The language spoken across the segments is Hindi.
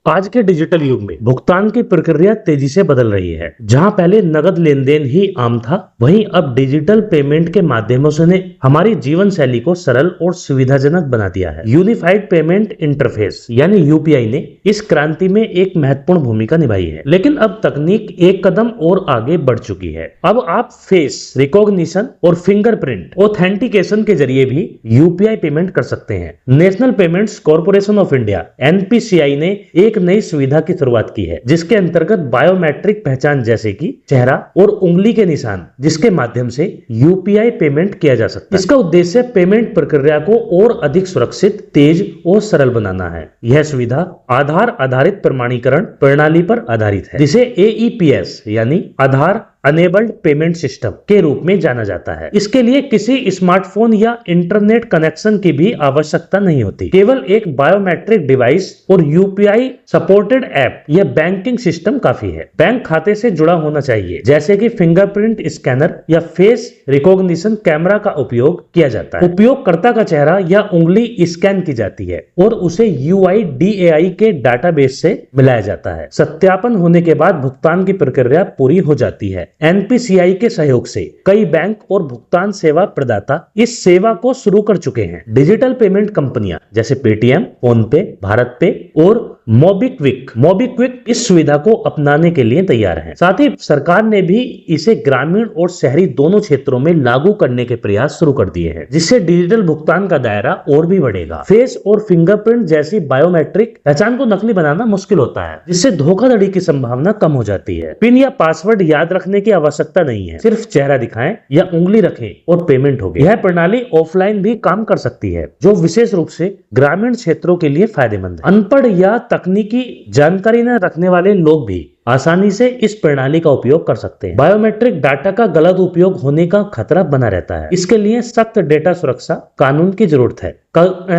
आज के डिजिटल युग में भुगतान की प्रक्रिया तेजी से बदल रही है। जहां पहले नगद लेन देन ही आम था, वहीं अब डिजिटल पेमेंट के माध्यमों से ने हमारी जीवन शैली को सरल और सुविधाजनक बना दिया है। यूनिफाइड पेमेंट इंटरफेस यानी यूपीआई ने इस क्रांति में एक महत्वपूर्ण भूमिका निभाई है। लेकिन अब तकनीक एक कदम और आगे बढ़ चुकी है। अब आप फेस रिकॉग्निशन और फिंगरप्रिंट ऑथेंटिकेशन के जरिए भी यूपीआई पेमेंट कर सकते हैं। National payments corporation of India NPCI ने एक नई सुविधा की शुरुआत की है, जिसके अंतर्गत बायोमेट्रिक पहचान जैसे कि चेहरा और उंगली के निशान, जिसके माध्यम से यूपीआई पेमेंट किया जा सकता है। इसका उद्देश्य पेमेंट प्रक्रिया को और अधिक सुरक्षित, तेज और सरल बनाना है। यह सुविधा आधार आधारित प्रमाणीकरण प्रणाली पर आधारित है, जिसे एईपीएस यानी आधार अनेबल्ड पेमेंट सिस्टम के रूप में जाना जाता है। इसके लिए किसी स्मार्टफोन या इंटरनेट कनेक्शन की भी आवश्यकता नहीं होती। केवल एक बायोमेट्रिक डिवाइस और यूपीआई सपोर्टेड ऐप या बैंकिंग सिस्टम काफी है। बैंक खाते से जुड़ा होना चाहिए, जैसे कि फिंगरप्रिंट स्कैनर या फेस रिकॉग्निशन कैमरा का उपयोग किया जाता है। उपयोगकर्ता का चेहरा या उंगली स्कैन की जाती है और उसे यूआईडीएआई के डाटाबेस से मिलाया जाता है। सत्यापन होने के बाद भुगतान की प्रक्रिया पूरी हो जाती है। एनपीसीआई के सहयोग से कई बैंक और भुगतान सेवा प्रदाता इस सेवा को शुरू कर चुके हैं। डिजिटल पेमेंट कंपनियां जैसे पेटीएम, फोनपे, भारत पे और मोबिक्विक इस सुविधा को अपनाने के लिए तैयार हैं। साथ ही सरकार ने भी इसे ग्रामीण और शहरी दोनों क्षेत्रों में लागू करने के प्रयास शुरू कर दिए हैं, जिससे डिजिटल भुगतान का दायरा और भी बढ़ेगा। फेस और फिंगरप्रिंट जैसी बायोमेट्रिक पहचान को नकली बनाना मुश्किल होता है, जिससे धोखाधड़ी की संभावना कम हो जाती है। पिन या पासवर्ड याद रखने की आवश्यकता नहीं है, सिर्फ चेहरा दिखाएं या उंगली रखें और पेमेंट होगी। यह प्रणाली ऑफलाइन भी काम कर सकती है, जो विशेष रूप से ग्रामीण क्षेत्रों के लिए फायदेमंद है। अनपढ़ या तकनीकी जानकारी न रखने वाले लोग भी आसानी से इस प्रणाली का उपयोग कर सकते हैं। बायोमेट्रिक डाटा का गलत उपयोग होने का खतरा बना रहता है। इसके लिए सख्त डेटा सुरक्षा कानून की जरूरत है।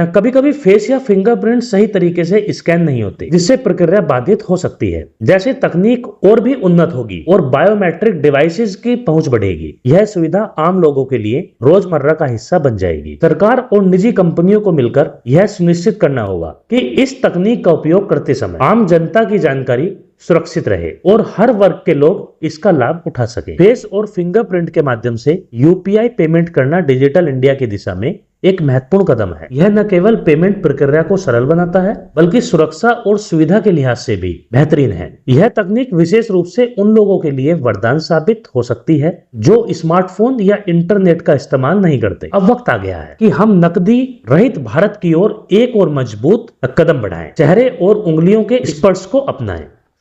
कभी कभी फेस या फिंगरप्रिंट सही तरीके से स्कैन नहीं होते, जिससे प्रक्रिया बाधित हो सकती है। जैसे तकनीक और भी उन्नत होगी और बायोमेट्रिक डिवाइसेस की पहुंच बढ़ेगी, यह सुविधा आम लोगों के लिए रोजमर्रा का हिस्सा बन जाएगी। सरकार और निजी कंपनियों को मिलकर यह सुनिश्चित करना होगा कि इस तकनीक का उपयोग करते समय आम जनता की जानकारी सुरक्षित रहे और हर वर्ग के लोग इसका लाभ उठा सके। फेस और फिंगरप्रिंट के माध्यम से यूपीआई पेमेंट करना डिजिटल इंडिया की दिशा में एक महत्वपूर्ण कदम है। यह न केवल पेमेंट प्रक्रिया को सरल बनाता है, बल्कि सुरक्षा और सुविधा के लिहाज से भी बेहतरीन है। यह तकनीक विशेष रूप से उन लोगों के लिए वरदान साबित हो सकती है जो स्मार्टफोन या इंटरनेट का इस्तेमाल नहीं करते। अब वक्त आ गया है कि हम नकदी रहित भारत की ओर एक और मजबूत कदम बढ़ाएं, चेहरे और उंगलियों के स्पर्श को अपनाएं।